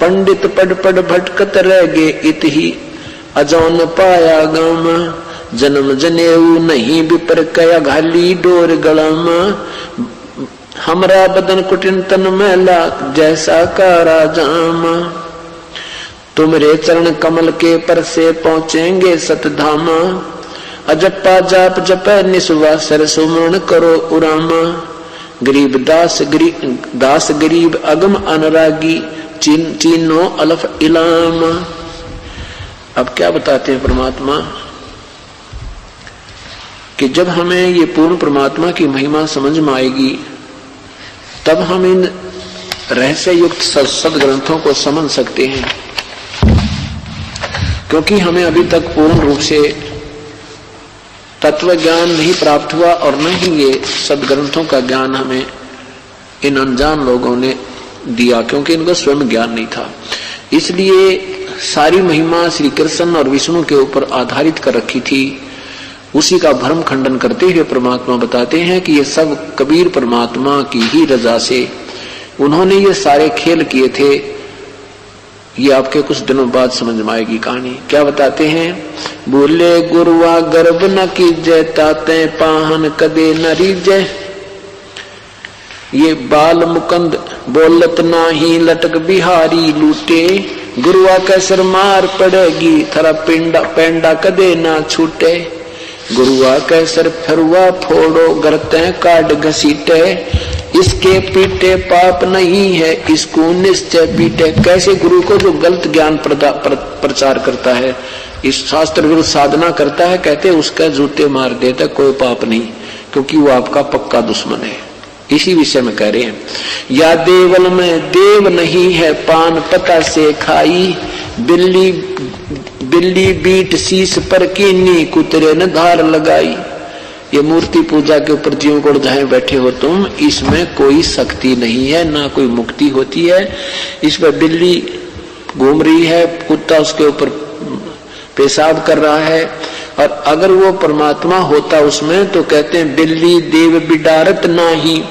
पंडित पढ़ पढ़ भटकत रह गे इत ही अजौन पाया गाम जन्म जनेऊ नहीं विपर कया घाली डोर गलम हमरा बदन कुटिन तन मैला जैसा कारा जाम तुमरे चरण कमल के पर से पहुंचेंगे सतधाम अजप्पा जाप जप निस्वा सर सुमरण करो उराम गरीब दास गरीब अगम अनुरागी चीनो अलफ इलाम। अब क्या बताते हैं परमात्मा कि जब हमें ये पूर्ण परमात्मा की महिमा समझ में आएगी तब हम इन रहस्य युक्त सदग्रंथों को समझ सकते हैं, क्योंकि हमें अभी तक पूर्ण रूप से तत्व ज्ञान नहीं प्राप्त हुआ और न ही ये सदग्रंथों का ज्ञान हमें इन अनजान लोगों ने दिया, क्योंकि इनको स्वयं ज्ञान नहीं था। इसलिए सारी महिमा श्री कृष्ण और विष्णु के ऊपर आधारित कर रखी थी। उसी का भ्रम खंडन करते हुए परमात्मा बताते हैं कि ये सब कबीर परमात्मा की ही रजा से उन्होंने ये सारे खेल किए थे। ये आपके कुछ दिनों बाद समझ में आएगी कहानी। क्या बताते हैं? बोले गुरुआ गर्भ न कीजय ताते पाहन कदे न रीजय। ये बाल मुकंद बोलत नाही लटक बिहारी लूटे गुरुआ कैसर मार पड़ेगी थरा पेंडा कदे ना छूटे। गुरुआ कैसर फरुआ फोड़ो गरते काट घसीटे इसके पीटे पाप नहीं है इसको निश्चय पीटे। कैसे गुरु को जो गलत ज्ञान प्रचार करता है, इस शास्त्र विरुद्ध साधना करता है, कहते उसका जूते मार देता कोई पाप नहीं, क्योंकि वो आपका पक्का दुश्मन है। इसी विषय में कह रहे हैं या देवल में देव नहीं है पान पता से खाई बिल्ली बीट शीश पर कीनी कुतरे ने धार लगाई। ये मूर्ति पूजा के ऊपर जीव को जहां बैठे हो तुम, इसमें कोई शक्ति नहीं है, ना कोई मुक्ति होती है। इस पर बिल्ली घूम रही है, कुत्ता उसके ऊपर पेशाब कर रहा है, और अगर वो परमात्मा होता उसमें तो कहते हैं बिल्ली देव बिडारत नाही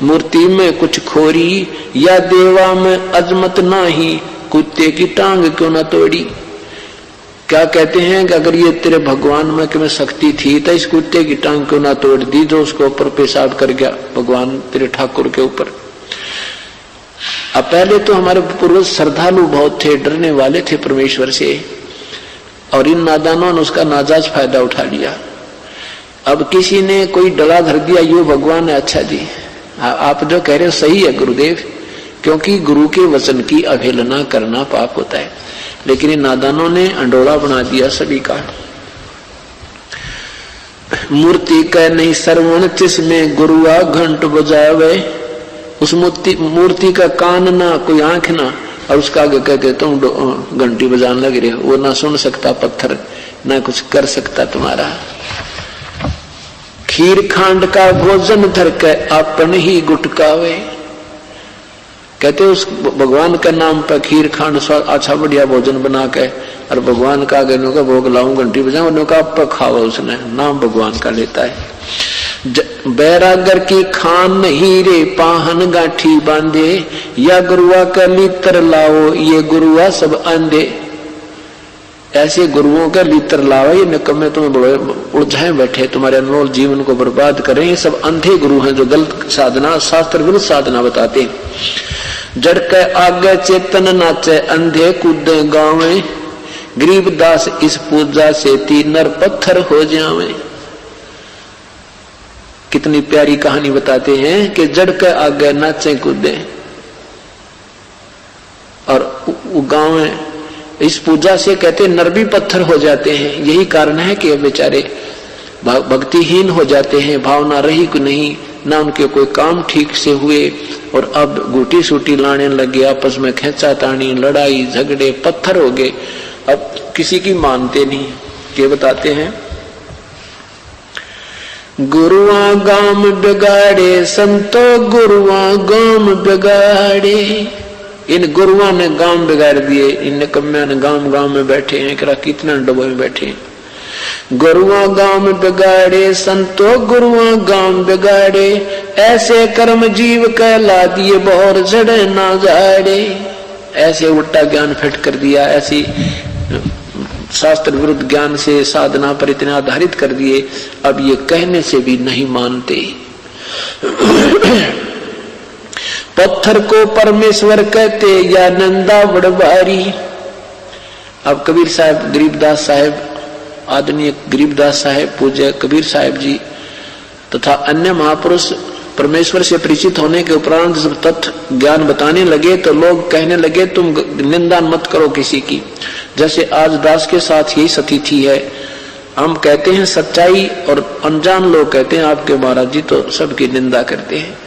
मूर्ति में कुछ खोरी या देवा में अजमत नाही कुत्ते की टांग क्यों ना तोड़ी। क्या कहते हैं कि अगर ये तेरे भगवान में शक्ति थी तो इस कुत्ते की टांग क्यों ना तोड़ दी जो उसके ऊपर पेशाब कर गया भगवान तेरे ठाकुर के ऊपर। अब पहले तो हमारे पूर्वज श्रद्धालु बहुत थे, डरने वाले थे परमेश्वर से, और इन नादानों ने उसका नाजायज फायदा उठा लिया। अब किसी ने कोई डला धर दिया यो भगवान है, अच्छा जी आप जो कह रहे हो सही है गुरुदेव, क्योंकि गुरु के वचन की अवहेलना करना पाप होता है। लेकिन इन नादानों ने अंडोला बना दिया सभी का। मूर्ति कह नहीं सरवण जिसमें गुरुआ घंट बजावे। उस मूर्ति का कान ना कोई आंख ना, और उसका आगे कह देता हूँ घंटी बजाने लग रहे, वो ना सुन सकता पत्थर, ना कुछ कर सकता तुम्हारा। खीर खांड का भोजन धर के अपन ही गुटकावे। कहते उस भगवान के नाम पर खीर खांड अच्छा बढ़िया भोजन बना के और भगवान का आगे का भोग लाऊं घंटी बजाऊं का आप खावा, उसने नाम भगवान का लेता है। बैरागर की खान नहीं रे पाहन गांठी बांधे या गुरुआ का लीतर लाओ ये गुरुआ सब आंधे। ऐसे गुरुओं का लीतर लाओ, ये निकम्मे तुम्हें उलझाए बैठे तुम्हारे अनमोल जीवन को बर्बाद करें। ये सब अंधे गुरु हैं जो गलत साधना शास्त्र विरुद्ध साधना बताते। जड़ के आगे चेतन नाचे अंधे कूदे गावे गरीब दास इस पूजा से तीन नर पत्थर हो जावे। कितनी प्यारी कहानी बताते हैं कि जड़ के आगे नाचे कूदे और गाँव में इस पूजा से कहते नर भी पत्थर हो जाते हैं। यही कारण है कि बेचारे भक्तिहीन हो जाते हैं, भावना रही को नहीं, ना उनके कोई काम ठीक से हुए, और अब गुटी सूटी लाने लगे, आपस में खेचा तानी लड़ाई झगड़े पत्थर हो गए, अब किसी की मानते नहीं। के बताते हैं गुरुआ गाम बिगाड़े संतो गुरुआ गाम बिगाड़े। इन गुरुआ ने गांव बिगाड़ दिए, इन निकम्मिया ने गांव में बैठे हैं, कितना डबो में बैठे हैं। गुरुआ गांव बिगाड़े संतो गुरुआ गांव बिगाड़े ऐसे कर्म जीव कहला दिए बहुत जड़े ना जाड़े। ऐसे उल्टा ज्ञान फिट कर दिया, ऐसी शास्त्र विरुद्ध ज्ञान से साधना पर इतने आधारित कर दिए, अब ये कहने से भी नहीं मानते। पत्थर को परमेश्वर कहते या नंदा बड़ भारी। अब कबीर साहब, गरीबदास साहब, आदरणीय गरीबदास साहब, पूज्य कबीर साहब जी तथा अन्य महापुरुष परमेश्वर से परिचित होने के उपरांत जब तत्व ज्ञान बताने लगे तो लोग कहने लगे तुम निंदा मत करो किसी की। जैसे आज दास के साथ यही स्थिति है, हम कहते हैं सच्चाई और अनजान लोग कहते हैं आपके महाराज जी तो सबकी निंदा करते हैं।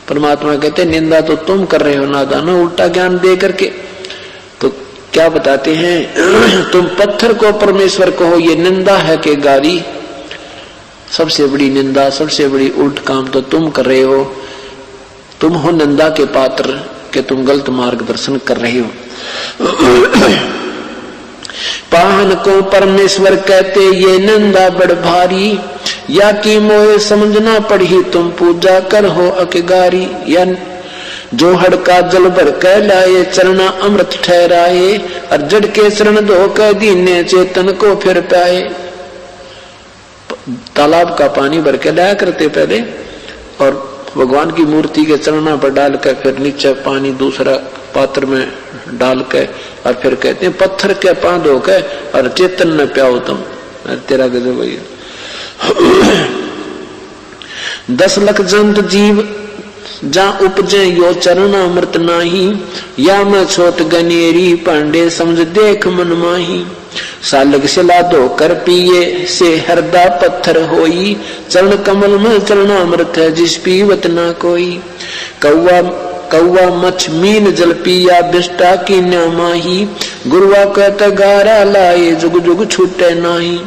परमात्मा कहते हैं निंदा तो तुम कर रहे हो नादानो, उल्टा ज्ञान दे करके। तो क्या बताते हैं, तुम पत्थर को परमेश्वर कहो ये निंदा है कि गारी। सबसे बड़ी निंदा, सबसे बड़ी उल्ट काम तो तुम कर रहे हो। तुम हो निंदा के पात्र कि तुम गलत मार्गदर्शन कर रहे हो। पाहन को परमेश्वर कहते ये निंदा बड़ भारी, या की मोहे समझना पड़ी तुम पूजा कर हो अकगारी। या जो हड़का जल भर कह लाए चरना अमृत ठहराए, और जड़ के चरण धो कह दीने चेतन को फिर पाए। तालाब का पानी भर के लाया करते पहले, और भगवान की मूर्ति के चरणों पर डालकर फिर नीचे पानी दूसरा पात्र में डाल के, और फिर कहते हैं पत्थर के पांव धो के और चेतन में प्याओ तुम। तेरा गजब भैया। 10 लाख जंत जीव जा उपजे यो चरण अमृत नाही, या मैं छोट गनेरी पांडे समझ देख मन माही। सालग सिला धो कर पिए से हरदा पत्थर होई, चरण कमल में चरणामृत है जिस पीवत ना कोई। कौवा मछ मीन जल पिया बिष्टा की न माही, गुरुआ कहत गारा लाए जुग जुग छूटे नाही।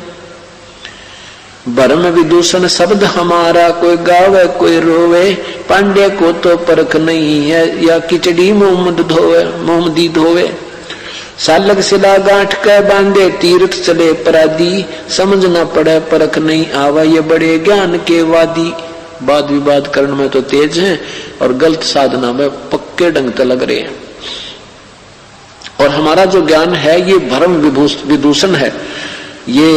भरम विदूषण शब्द हमारा कोई गावे कोई रोवे, पांडे को तो परख नहीं है या खिचड़ी मोमदी धोवे। सालग सिला गांठ के बांधे तीर्थ चले परादी, समझ न पड़े परख नहीं आवा ये बड़े ज्ञान के वादी। वाद विवाद करने में तो तेज हैं और गलत साधना में पक्के ढंग से लग रहे हैं। और हमारा जो ज्ञान है ये भ्रम विदूषण है, ये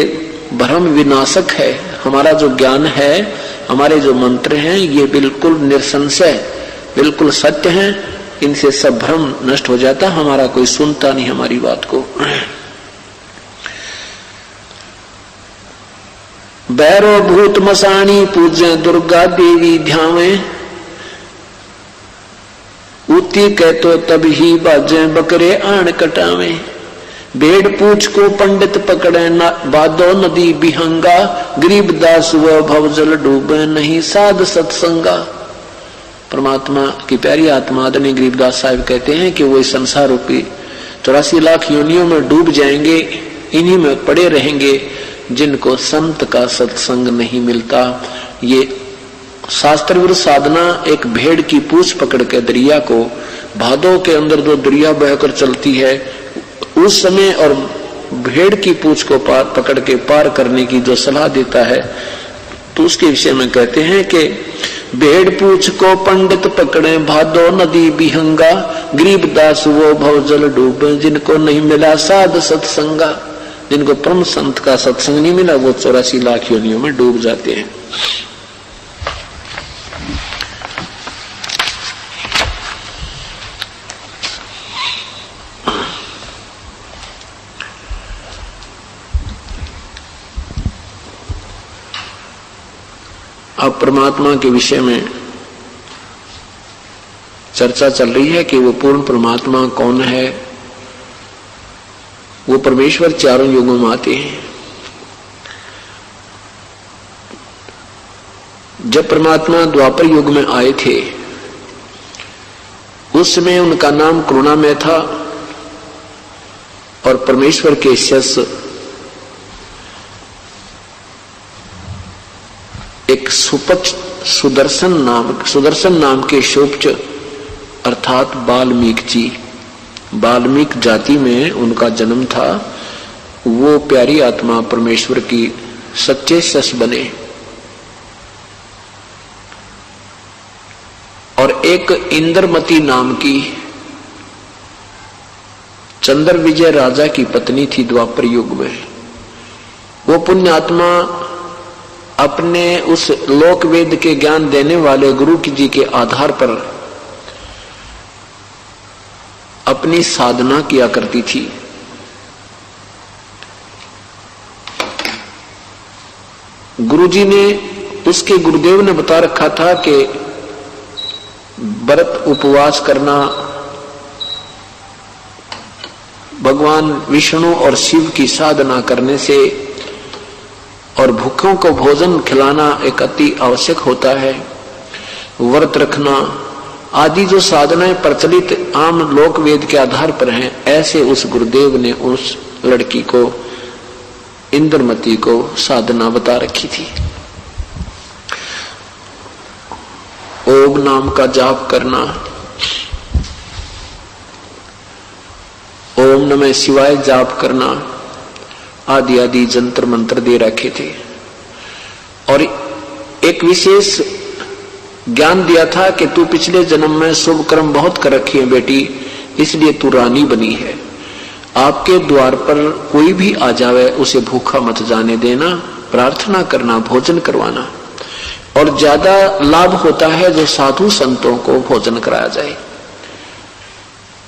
भ्रम विनाशक है। हमारा जो ज्ञान है, हमारे जो मंत्र हैं ये बिल्कुल निसंशय, बिल्कुल सत्य हैं। इनसे सब भ्रम नष्ट हो जाता, हमारा कोई सुनता नहीं हमारी बात को। बैरो भूत मसाणी पूजे दुर्गा देवी ध्यावे, उती कहतो तब ही बाजे बकरे आण कटावे। भेड़ पूछ को पंडित पकड़े बादो नदी बिहंगा, गरीबदास व भवजल डूबे नहीं साध सत्संगा। परमात्मा की प्यारी आत्मा आदरणीय गरीबदास साहब कहते हैं कि वो इस संसार रूपी 84 लाख योनियों में डूब जाएंगे, इन्हीं में पड़े रहेंगे जिनको संत का सत्संग नहीं मिलता। ये शास्त्र विरुद्ध साधना एक भेड़ की पूंछ पकड़ के दरिया को, भादों के अंदर जो दरिया बहकर चलती है उस समय, और भेड़ की पूंछ को पकड़ के पार करने की जो सलाह देता है, तो उसके विषय में कहते हैं कि भेड़ पूछ को पंडित पकड़े भादो नदी बिहंगा, गरीबदास वो भवजल डूबे जिनको नहीं मिला साध सत्संगा। जिनको परम संत का सत्संग नहीं मिला वो 84 लाख योनियों में डूब जाते हैं। अब परमात्मा के विषय में चर्चा चल रही है कि वो पूर्ण परमात्मा कौन है। वो परमेश्वर चारों युगों में आते हैं। जब परमात्मा द्वापर युग में आए थे उस समय उनका नाम करुणामय था, और परमेश्वर के शिष्य एक सुदर्शन नाम के शोभच अर्थात वाल्मीकि जी, वाल्मीकि जाति में उनका जन्म था। वो प्यारी आत्मा परमेश्वर की सच्चे शिष्य बने, और एक इंद्रमती नाम की चंद्र विजय राजा की पत्नी थी द्वापर युग में। वो पुण्य आत्मा अपने उस लोक वेद के ज्ञान देने वाले गुरु जी के आधार पर अपनी साधना किया करती थी। गुरुजी ने, उसके गुरुदेव ने बता रखा था कि व्रत उपवास करना, भगवान विष्णु और शिव की साधना करने से और भूखों को भोजन खिलाना एक अति आवश्यक होता है। व्रत रखना आदि जो साधनाएं प्रचलित आम लोक वेद के आधार पर हैं, ऐसे उस गुरुदेव ने उस लड़की को, इंद्रमती को साधना बता रखी थी। ओम नाम का जाप करना, ओम नमः शिवाय जाप करना आदि आदि जंतर मंत्र दे रखे थे। और एक विशेष ज्ञान दिया था कि तू पिछले जन्म में शुभ कर्म बहुत कर रखी है बेटी, इसलिए तू रानी बनी है। आपके द्वार पर कोई भी आ जावे उसे भूखा मत जाने देना, प्रार्थना करना, भोजन करवाना। और ज्यादा लाभ होता है जो साधु संतों को भोजन कराया जाए।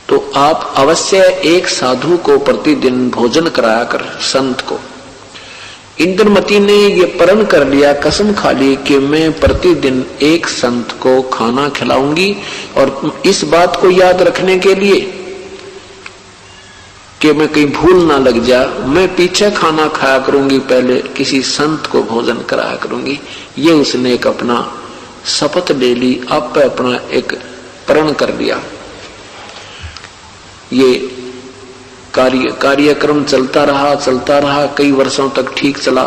तो आप अवश्य एक साधु को प्रतिदिन भोजन कराया कर, संत को। इंद्रमती ने ये प्रण कर लिया, कसम खा ली कि मैं प्रतिदिन एक संत को खाना खिलाऊंगी। और इस बात को याद रखने के लिए कि मैं कहीं भूल ना लग जा, मैं पीछे खाना खाया करूंगी, पहले किसी संत को भोजन कराया करूंगी। ये उसने एक अपना शपथ ले ली, आप अपना एक प्रण कर लिया। ये कार्यक्रम चलता रहा, कई वर्षों तक ठीक चला।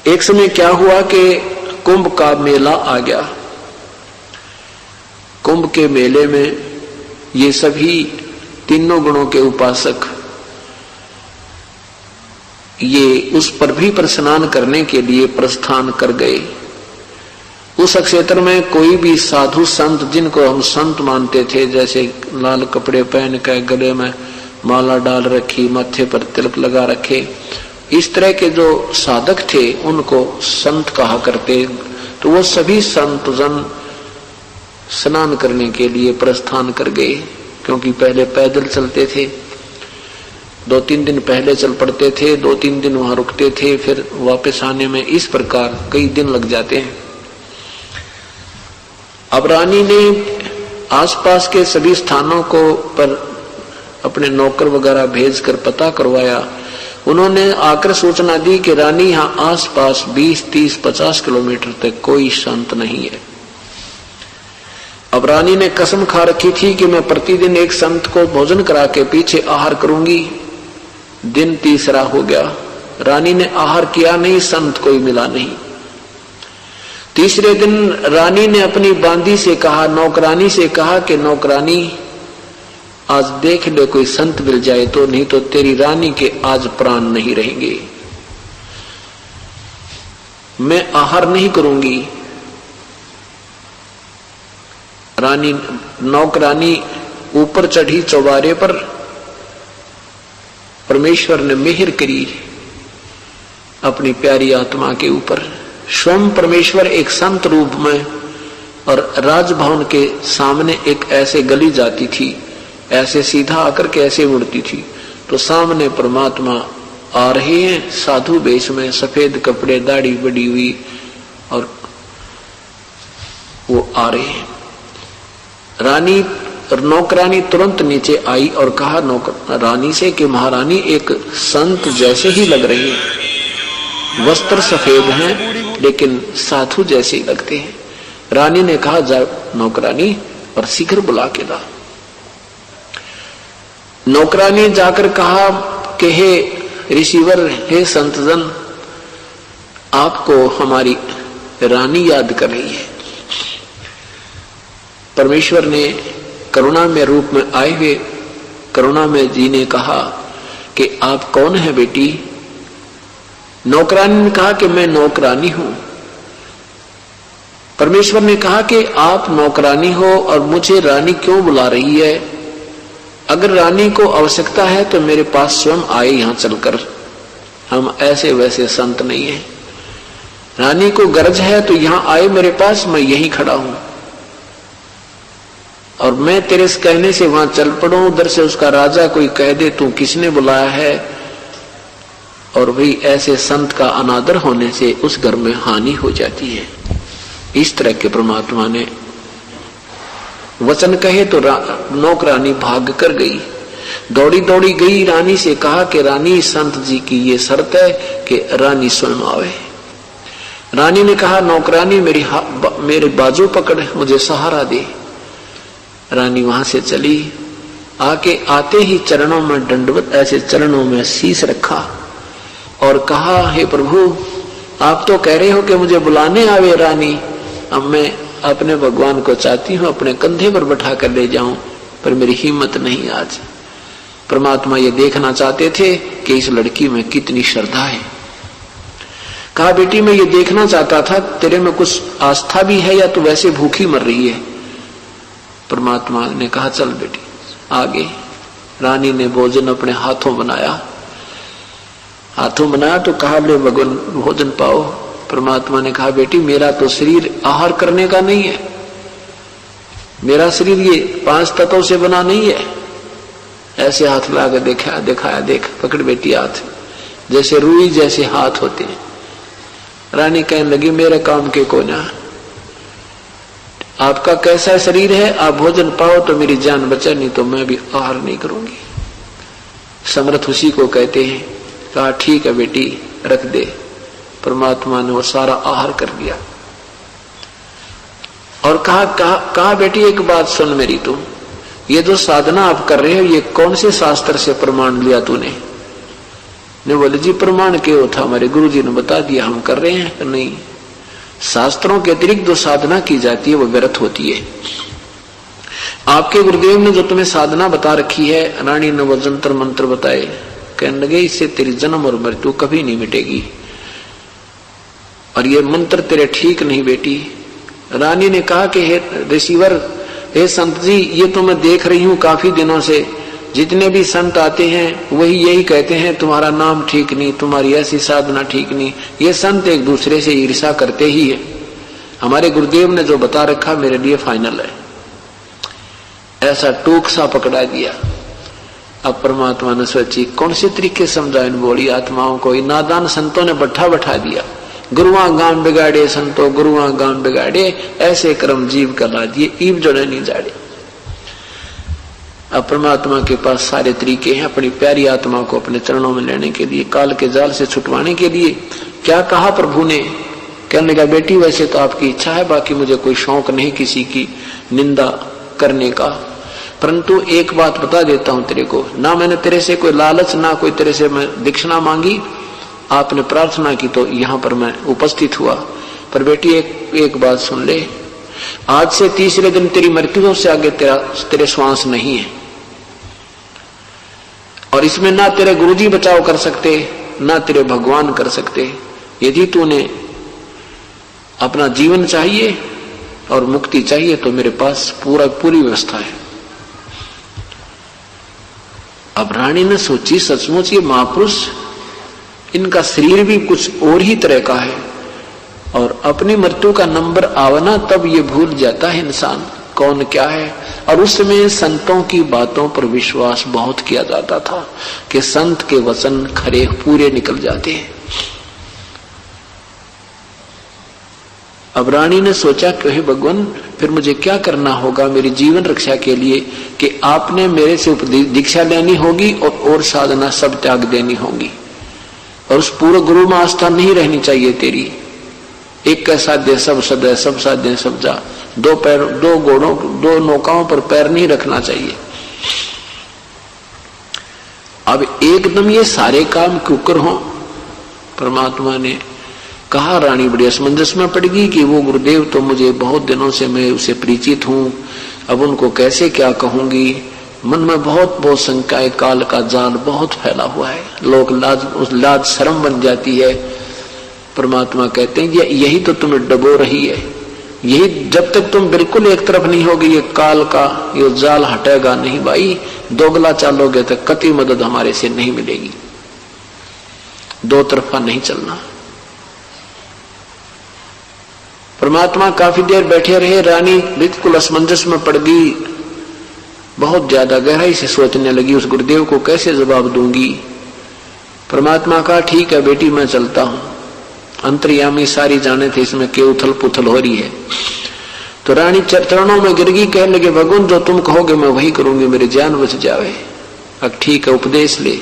एक समय क्या हुआ कि कुंभ का मेला आ गया। कुंभ के मेले में ये सभी तीनों गुणों के उपासक ये उस पर भी स्नान करने के लिए प्रस्थान कर गए। उस क्षेत्र में कोई भी साधु संत, जिनको हम संत मानते थे, जैसे लाल कपड़े पहन कर, गले में माला डाल रखी, माथे पर तिलक लगा रखे, इस तरह के जो साधक थे उनको संत कहा करते। तो वो सभी संत जन स्नान करने के लिए प्रस्थान कर गए, क्योंकि पहले पैदल चलते थे, 2-3 दिन पहले चल पड़ते थे, 2-3 दिन वहां रुकते थे, फिर वापस आने में इस प्रकार कई दिन लग जाते हैं। अब रानी ने आसपास के सभी स्थानों को पर अपने नौकर वगैरह भेजकर पता करवाया। उन्होंने आकर सूचना दी कि रानी यहाँ आसपास 20, 30, 50 किलोमीटर तक कोई संत नहीं है। अब रानी ने कसम खा रखी थी कि मैं प्रतिदिन एक संत को भोजन करा के पीछे आहार करूंगी। दिन तीसरा हो गया, रानी ने आहार किया नहीं, संत कोई मिला नहीं। तीसरे दिन रानी ने अपनी बांदी से कहा, नौकरानी से कहा कि नौकरानी आज देख ले कोई संत मिल जाए तो, नहीं तो तेरी रानी के आज प्राण नहीं रहेंगे। मैं आहार नहीं करूंगी। रानी, नौकरानी ऊपर चढ़ी चौबारे पर। परमेश्वर ने मेहर करी अपनी प्यारी आत्मा के ऊपर। स्वयं परमेश्वर एक संत रूप में, और राजभवन के सामने एक ऐसे गली जाती थी, ऐसे सीधा आकर के ऐसे मुड़ती थी, तो सामने परमात्मा आ रहे हैं साधु वेश में, सफेद कपड़े, दाढ़ी बड़ी हुई, और वो आ रहे हैं। रानी और नौकरानी तुरंत नीचे आई और कहा रानी से कि महारानी एक संत जैसे ही लग रही है, वस्त्र सफेद हैं लेकिन साधु जैसे ही लगते हैं। रानी ने कहा जा नौकरानी और शीघ्र बुला के ला। नौकरानी जाकर कहा कि हे ऋषिवर, हे संतजन, आपको हमारी रानी याद कर रही है। परमेश्वर ने करुणा में रूप में आए हुए करुणा में जी ने कहा कि आप कौन है बेटी? नौकरानी ने कहा कि मैं नौकरानी हूं। परमेश्वर ने कहा कि आप नौकरानी हो और मुझे रानी क्यों बुला रही है? अगर रानी को आवश्यकता है तो मेरे पास स्वयं आए यहां चलकर, हम ऐसे वैसे संत नहीं है। रानी को गरज है तो यहां आए मेरे पास, मैं यहीं खड़ा हूं और मैं तेरे कहने से वहां चल पड़ूं। उधर से उसका राजा कोई कह दे तू किसने बुलाया है, और भाई ऐसे संत का अनादर होने से उस घर में हानि हो जाती है। इस तरह के परमात्मा ने वचन कहे तो नौकरानी भाग कर गई, दौड़ी दौड़ी गई, रानी से कहा कि रानी संत जी की ये शर्त है कि रानी स्वयं आवे। रानी ने कहा नौकरानी मेरे बाजू पकड़, मुझे सहारा दे। रानी वहां से चली, आके आते ही चरणों में दंडवत, ऐसे चरणों में शीश रखा और कहा हे प्रभु, आप तो कह रहे हो कि मुझे बुलाने आवे रानी, अब मैं अपने भगवान को चाहती हूं अपने कंधे पर बैठा कर ले जाऊं, पर मेरी हिम्मत नहीं आज। परमात्मा ये देखना चाहते थे कि इस लड़की में कितनी श्रद्धा है। कहा बेटी मैं ये देखना चाहता था तेरे में कुछ आस्था भी है या तू वैसे भूखी मर रही है। परमात्मा ने कहा चल बेटी आगे। रानी ने भोजन अपने हाथों बनाया, तो कहा ले भगवान भोजन पाओ। परमात्मा ने कहा बेटी मेरा तो शरीर आहार करने का नहीं है, मेरा शरीर ये 5 तत्वों से बना नहीं है। ऐसे हाथ लाकर दिखाया, देख पकड़ बेटी हाथ, जैसे रुई जैसे हाथ होते हैं। रानी कहने लगी मेरे काम के कोना, आपका कैसा शरीर है, आप भोजन पाओ तो मेरी जान बचा, नहीं तो मैं भी आहार नहीं करूंगी। समर्थ उसी को कहते हैं। कहा ठीक है बेटी रख दे। परमात्मा ने वो सारा आहार कर दिया और कहा बेटी एक बात सुन मेरी, तुम ये जो साधना आप कर रहे हो ये कौन से शास्त्र से प्रमाण लिया तूने? ने बोले जी प्रमाण क्यों था, हमारे गुरु जी ने बता दिया हम कर रहे हैं। नहीं, शास्त्रों के अतिरिक्त जो साधना की जाती है वो व्यर्थ होती है। आपके गुरुदेव ने जो तुम्हें साधना बता रखी है, रानी ने वो जंतर मंत्र बताए, कहने लगे इससे तेरी जन्म और मृत्यु कभी नहीं मिटेगी और ये मंत्र तेरे ठीक नहीं बेटी। रानी ने कहा कि हे रिसीवर, हे संत जी, ये तो मैं देख रही हूं काफी दिनों से, जितने भी संत आते हैं वही यही कहते हैं तुम्हारा नाम ठीक नहीं, तुम्हारी ऐसी साधना ठीक नहीं। ये संत एक दूसरे से ईर्ष्या करते ही है, हमारे गुरुदेव ने जो बता रखा मेरे लिए फाइनल है। ऐसा टूक सा पकड़ा दिया। अब परमात्मा ने सोची कौन से तरीके समझाए इन बोली आत्माओं को। नादान संतों ने बैठा दिया, गुरुआ गांव बिगाड़े संतो गुरुआ गांव बिगाड़े, ऐसे कर्म जीव करा दिए ईब जोड़े नहीं जाड़े। अब परमात्मा के पास सारे तरीके हैं अपनी प्यारी आत्मा को अपने चरणों में लेने के लिए, काल के जाल से छुटवाने के लिए। क्या कहा प्रभु ने? कहने लगा बेटी वैसे तो आपकी इच्छा है, बाकी मुझे कोई शौक नहीं किसी की निंदा करने का, परंतु एक बात बता देता हूं तेरे को, ना मैंने तेरे से कोई लालच, ना कोई तेरे से मैं दीक्षिणा मांगी, आपने प्रार्थना की तो यहां पर मैं उपस्थित हुआ। पर बेटी एक बात सुन ले, आज से तीसरे दिन तेरी मृत्यु से आगे तेरे श्वास नहीं है और इसमें ना तेरे गुरुजी बचाव कर सकते ना तेरे भगवान कर सकते। यदि तूने अपना जीवन चाहिए और मुक्ति चाहिए तो मेरे पास पूरी व्यवस्था है। अब रानी ने सोची सचमुच ये महापुरुष, इनका शरीर भी कुछ और ही तरह का है और अपनी मृत्यु का नंबर आवना तब ये भूल जाता है इंसान कौन क्या है। और उस समय संतों की बातों पर विश्वास बहुत किया जाता था कि संत के वचन खरे पूरे निकल जाते हैं। अब रानी ने सोचा कि हे भगवान फिर मुझे क्या करना होगा मेरी जीवन रक्षा के लिए, कि आपने मेरे से दीक्षा लेनी होगी और साधना सब त्याग देनी होगी और उस पूरे गुरु में आस्था नहीं रहनी चाहिए तेरी। एक का साध्य सब सदय, सब साध्य सब जा, 2 पैर 2 घोड़ों 2 नौकाओं पर पैर नहीं रखना चाहिए। अब एकदम ये सारे काम क्यों कर हो? परमात्मा ने कहा रानी बड़ी असमंजस में पड़ गई कि वो गुरुदेव तो मुझे बहुत दिनों से मैं उसे परिचित हूं, अब उनको कैसे क्या कहूंगी। मन में बहुत शंकाएं, काल का जाल बहुत फैला हुआ है, लोग लाज शर्म बन जाती है। परमात्मा कहते हैं यही तो तुम्हें डबो रही है, यही जब तक तुम बिल्कुल एक तरफ नहीं होगी ये काल का ये जाल हटेगा नहीं भाई। दोगला चालोगे तो कतई मदद हमारे से नहीं मिलेगी। दो तरफा नहीं चलना। परमात्मा काफी देर बैठे रहे। रानी बिल्कुल असमंजस में पड़ गई, बहुत ज्यादा गहराई से सोचने लगी, उस गुरुदेव को कैसे जवाब दूंगी। परमात्मा कहा, ठीक है बेटी, मैं चलता हूं। अंतर्यामी सारी जाने थे इसमें के उथल पुथल हो रही है। तो रानी चरणों में गिर गई, कहने लगे, भगवान जो तुम कहोगे मैं वही करूंगी, मेरी जान बच जावे। अब ठीक है, उपदेश ले।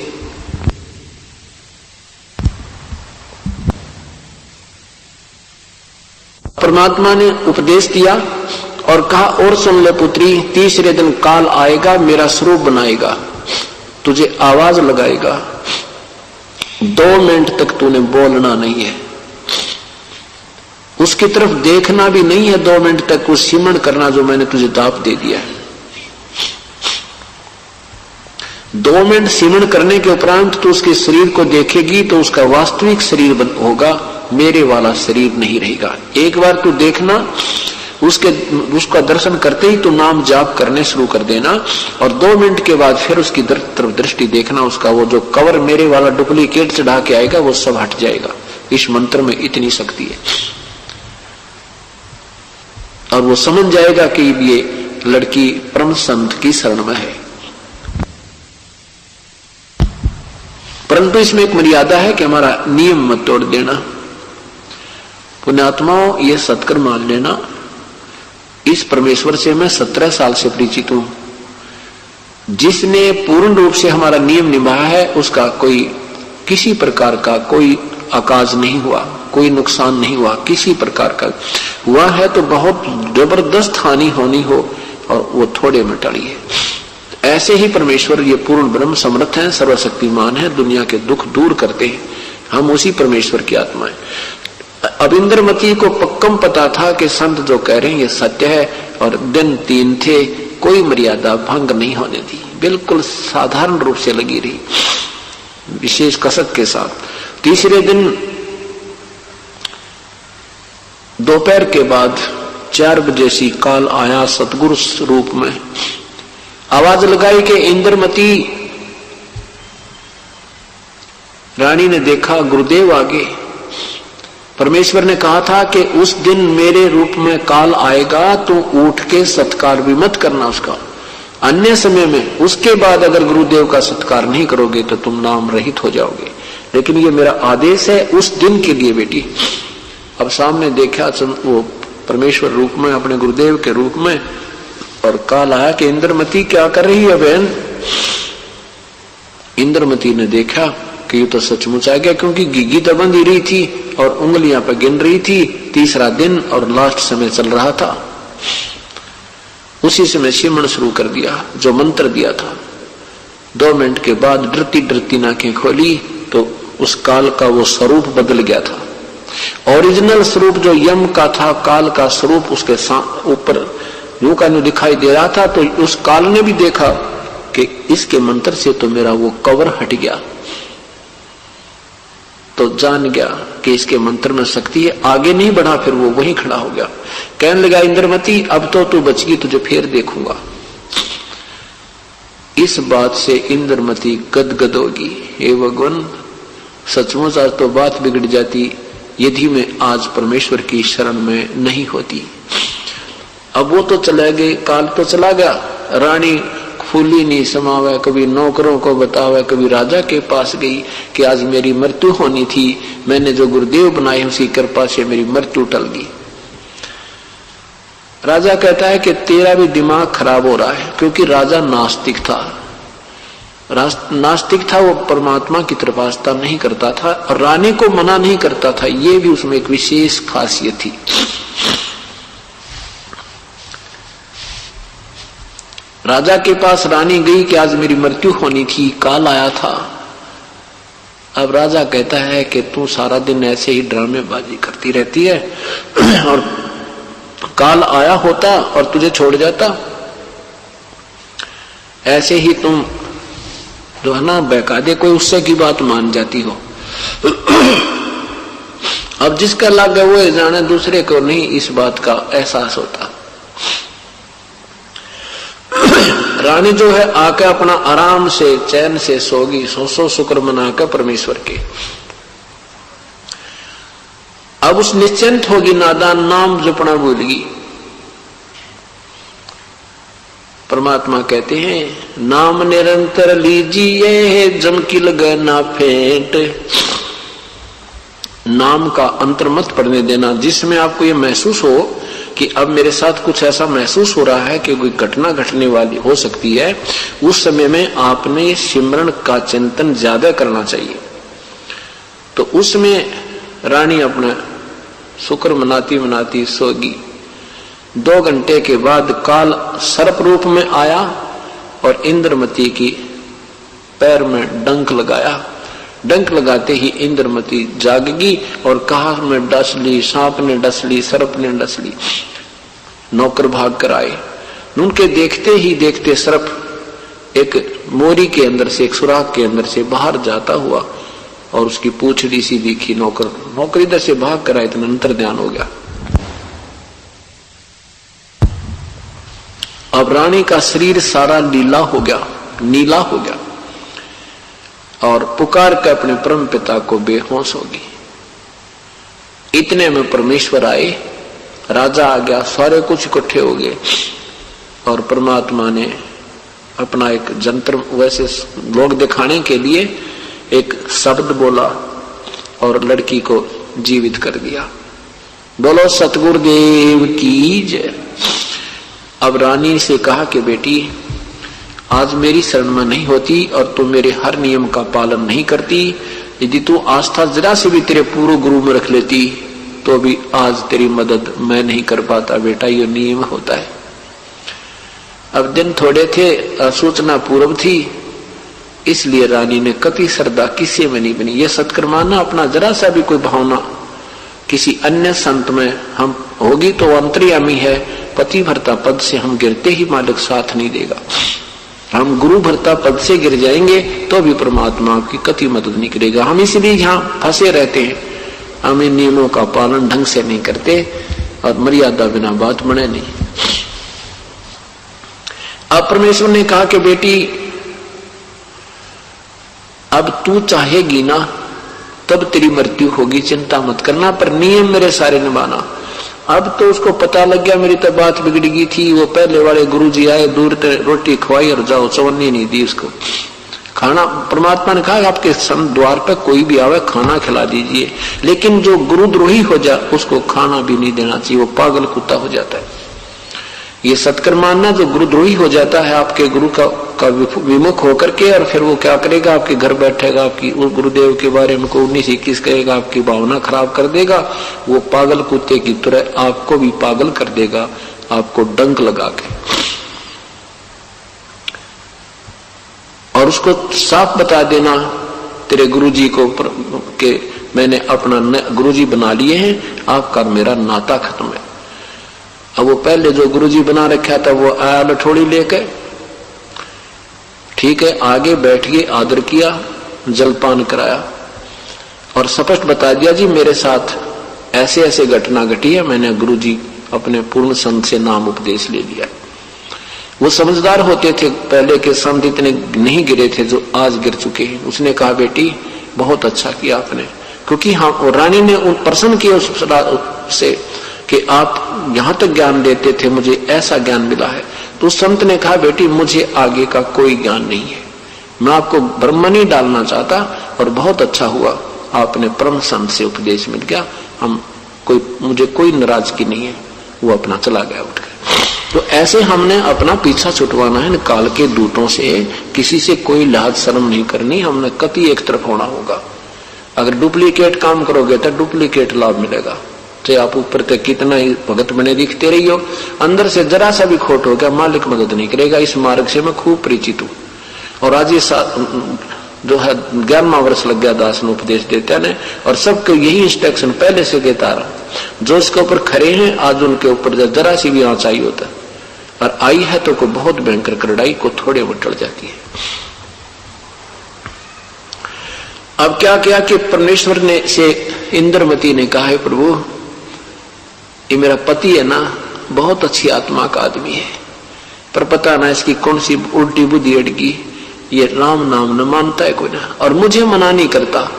परमात्मा ने उपदेश दिया और कहा, और सुन ले पुत्री, तीसरे दिन काल आएगा, मेरा स्वरूप बनाएगा, तुझे आवाज लगाएगा, 2 मिनट तक तूने बोलना नहीं है, उसकी तरफ देखना भी नहीं है 2 मिनट तक, वो सिमरण करना जो मैंने तुझे दाप दे दिया है। 2 मिनट सिमरण करने के उपरांत तू उसके शरीर को देखेगी तो उसका वास्तविक शरीर होगा, मेरे वाला शरीर नहीं रहेगा। एक बार तू देखना, उसका दर्शन करते ही तू नाम जाप करने शुरू कर देना, और 2 मिनट के बाद फिर उसकी तरफ दृष्टि देखना, उसका वो जो कवर मेरे वाला डुप्लीकेट चढ़ा के आएगा वो सब हट जाएगा। इस मंत्र में इतनी शक्ति है। और वो समझ जाएगा कि ये लड़की परम संत की शरण में है। परंतु इसमें एक मर्यादा है कि हमारा नियम मत तोड़ देना। पुण्यात्माओं, ये सत्कर मान लेना, इस परमेश्वर से मैं 17 साल से परिचित हूं। जिसने पूर्ण रूप से हमारा नियम निभाया है उसका कोई किसी प्रकार का कोई आकाज नहीं हुआ, कोई नुकसान नहीं हुआ, किसी प्रकार का हुआ है तो बहुत जबरदस्त हानि होनी हो और वो थोड़े में टली है। ऐसे ही परमेश्वर ये पूर्ण ब्रह्म समर्थ है, सर्वशक्तिमान है, दुनिया के दुख दूर करते हैं। हम उसी परमेश्वर की आत्मा है। अब इंद्रमती को पक्कम पता था कि संत जो कह रहे हैं ये सत्य है, और दिन 3 थे, कोई मर्यादा भंग नहीं होने दी, बिल्कुल साधारण रूप से लगी रही, विशेष कसक के साथ। तीसरे दिन दोपहर के बाद 4 बजे सी काल आया सतगुरु रूप में, आवाज लगाई कि इंद्रमती। रानी ने देखा गुरुदेव आगे। परमेश्वर ने कहा था कि उस दिन मेरे रूप में काल आएगा तो उठ के सत्कार भी मत करना उसका, अन्य समय में। उसके बाद अगर गुरुदेव का सत्कार नहीं करोगे तो तुम नाम रहित हो जाओगे, लेकिन ये मेरा आदेश है उस दिन के लिए बेटी। अब सामने देखा वो परमेश्वर रूप में, अपने गुरुदेव के रूप में, और काल आया कि इंद्रमती क्या कर रही है बहन। इंद्रमती ने देखा कि ये तो सचमुच आ गया, क्योंकि गिगी तो बंध रही थी और उंगलियां पर गिन रही थी। तीसरा दिन और लास्ट समय चल रहा था। उसी समय सिमरण शुरू कर दिया जो मंत्र दिया था। 2 मिनट के बाद डरती डरती आंखें खोली तो उस काल का वो स्वरूप बदल गया था। ओरिजिनल स्वरूप जो यम का था, काल का स्वरूप उसके ऊपर यूं का दिखाई दे रहा था। तो उस काल ने भी देखा कि इसके मंत्र से तो मेरा वो कवर हट गया, तो जान गया कि इसके मंत्र में शक्ति है। आगे नहीं बढ़ा, फिर वो वहीं खड़ा हो गया। कहने लगा, इंद्रमती अब तो तू बच गई, तुझे फिर देखूंगा। इस बात से इंद्रमती गदगद होगी, हे भगवान सचमुच आज तो बात बिगड़ जाती यदि मैं आज परमेश्वर की शरण में नहीं होती। अब वो तो चले गए, काल तो चला गया। रानी फूली नहीं समावे, कभी नौकरों को बतावे, कभी राजा के पास गई कि आज मेरी मृत्यु होनी थी, मैंने जो गुरुदेव बनाए उसकी कृपा से मेरी मृत्यु टल गई। राजा कहता है कि तेरा भी दिमाग खराब हो रहा है, क्योंकि राजा नास्तिक था। नास्तिक था, वो परमात्मा की तरफ आस्था नहीं करता था और रानी को मना नहीं करता था। ये भी उसमें एक विशेष खासियत थी। राजा के पास रानी गई कि आज मेरी मृत्यु होनी थी, काल आया था। अब राजा कहता है कि तू सारा दिन ऐसे ही ड्रामेबाजी करती रहती है और काल आया होता और तुझे छोड़ जाता। ऐसे ही तुम जो है ना बहका दे कोई, उससे की बात मान जाती हो। अब जिसका लग है वो जाने, दूसरे को नहीं इस बात का एहसास होता। रानी जो है आकर अपना आराम से चैन से सोगी, सो शुक्र मनाकर परमेश्वर के। अब उस निश्चिंत होगी, नादान नाम जपना भूलगी। परमात्मा कहते हैं नाम निरंतर लीजिए जम की लगे ना फेंट। नाम का अंतर मत पड़ने देना, जिसमें आपको ये महसूस हो कि अब मेरे साथ कुछ ऐसा महसूस हो रहा है कि कोई घटना घटने वाली हो सकती है, उस समय में आपने सिमरन का चिंतन ज्यादा करना चाहिए। तो उसमें रानी अपना शुक्र मनाती मनाती सोगी। 2 घंटे के बाद काल सर्प रूप में आया और इंद्रमती की पैर में डंक लगाया। डंक लगाते ही इंद्रमती जागगी और कहा मैं डस ली, सांप ने डस ली, सर्प ने डस ली। नौकर भाग कर आए। उनके देखते ही देखते सर्प एक मोरी के अंदर से, एक सुराख के अंदर से बाहर जाता हुआ और उसकी पूंछड़ी सी दिखी। नौकर इधर से भाग कर आए, इतना अंतर ध्यान हो गया। अब रानी का शरीर सारा नीला हो गया और पुकार कर अपने परम पिता को बेहोश होगी। इतने में परमेश्वर आए, राजा आ गया, सारे कुछ इकट्ठे हो गए और परमात्मा ने अपना एक जंत्र वैसे लोग दिखाने के लिए एक शब्द बोला और लड़की को जीवित कर दिया। बोलो सतगुरुदेव की जय। अब रानी से कहा कि बेटी आज मेरी शरण में नहीं होती और तू मेरे हर नियम का पालन नहीं करती, यदि तू आस्था जरा से भी तेरे पूर्व गुरु में रख लेती तो भी आज तेरी मदद मैं नहीं कर पाता। बेटा ये नियम होता है। अब दिन थोड़े थे, सूचना पूर्व थी, इसलिए रानी ने कति श्रद्धा किसी में नहीं बनी। यह सत्कर्माना अपना जरा सा भी कोई भावना किसी अन्य संत में हम होगी तो अंतर्यामी है। पति भर्ता पद से हम गिरते ही मालिक साथ नहीं देगा। हम गुरु भर्ता पद से गिर जाएंगे तो भी परमात्मा की कति मदद नहीं करेगा। हम इसलिए यहाँ फंसे रहते हैं, हम इन नियमों का पालन ढंग से नहीं करते और मर्यादा बिना बात बने नहीं। अब परमेश्वर ने कहा कि बेटी अब तू चाहेगी ना तब तेरी मृत्यु होगी, चिंता मत करना, पर नियम मेरे सारे निभाना। अब तो उसको पता लग गया मेरी तो बात बिगड़ गई थी। वो पहले वाले गुरुजी आए, दूर रोटी खवाई और जाओ, चवन्नी नहीं दी उसको खाना। परमात्मा ने कहा आपके द्वार पर कोई भी आवे खाना खिला दीजिए, लेकिन जो गुरुद्रोही हो जाए उसको खाना भी नहीं देना चाहिए, वो पागल कुत्ता हो जाता है। ये सत्कर्माना जो गुरुद्रोही हो जाता है आपके गुरु का विमुख होकर के, और फिर वो क्या करेगा, आपके घर बैठेगा, आपकी गुरुदेव के बारे में को 19-21 कहेगा, आपकी भावना खराब कर देगा। वो पागल कुत्ते की तरह आपको भी पागल कर देगा, आपको डंक लगा के। और उसको साफ बता देना तेरे गुरुजी को कि मैंने अपना गुरुजी बना लिए हैं, आपका मेरा नाता खत्म है। अब वो पहले जो गुरुजी बना रखा था वो आया लठोड़ी लेके, ठीक है, आगे बैठ गए, आदर किया, जलपान कराया और स्पष्ट बता दिया जी मेरे साथ ऐसे ऐसे घटना घटी है, मैंने गुरुजी अपने पूर्ण संत से नाम उपदेश ले लिया। वो समझदार होते थे, पहले के संत इतने नहीं गिरे थे जो आज गिर चुके हैं। उसने कहा बेटी बहुत अच्छा किया आपने, क्योंकि हाँ रानी ने उन प्रसन्न किया उससे कि आप यहां तक ज्ञान देते थे, मुझे ऐसा ज्ञान मिला है। तो संत ने कहा बेटी मुझे आगे का कोई ज्ञान नहीं है, मैं आपको ब्रह्म नहीं डालना चाहता, और बहुत अच्छा हुआ आपने परम संत से उपदेश मिल गया, मुझे कोई नाराजगी नहीं है। वो अपना चला गया उठ कर। तो ऐसे हमने अपना पीछा छुटवाना है काल के दूतों से, किसी से कोई लाज शर्म नहीं करनी, हमने कति एक तरफ होना होगा। अगर डुप्लीकेट काम करोगे तो डुप्लीकेट लाभ मिलेगा, चाहे आप ऊपर तक कितना ही भगत बने दिखते रही हो, अंदर से जरा सा भी खोट हो गया मालिक मदद नहीं करेगा। इस मार्ग से मैं खूब परिचित हूँ, और आज ये जो है 11वां वर्ष लग गया दास ने उपदेश देते ने, और सबको यही इंस्ट्रक्शन पहले से देता रहा। जो इसके ऊपर खड़े हैं आज उनके ऊपर जरा सी भी आँच आई होता है, और आई है तो को बहुत भयंकर करड़ाई को थोड़े में टल जाती है। अब क्या किया कि परमेश्वर ने से इंद्रमती ने कहा है प्रभु ये मेरा पति है ना, बहुत अच्छी आत्मा का आदमी है, पर पता ना इसकी कौन सी उल्टी बुद्धि अड़गी, ये राम नाम न मानता है कोई ना, और मुझे मना नहीं करता।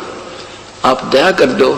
आप दया कर दो,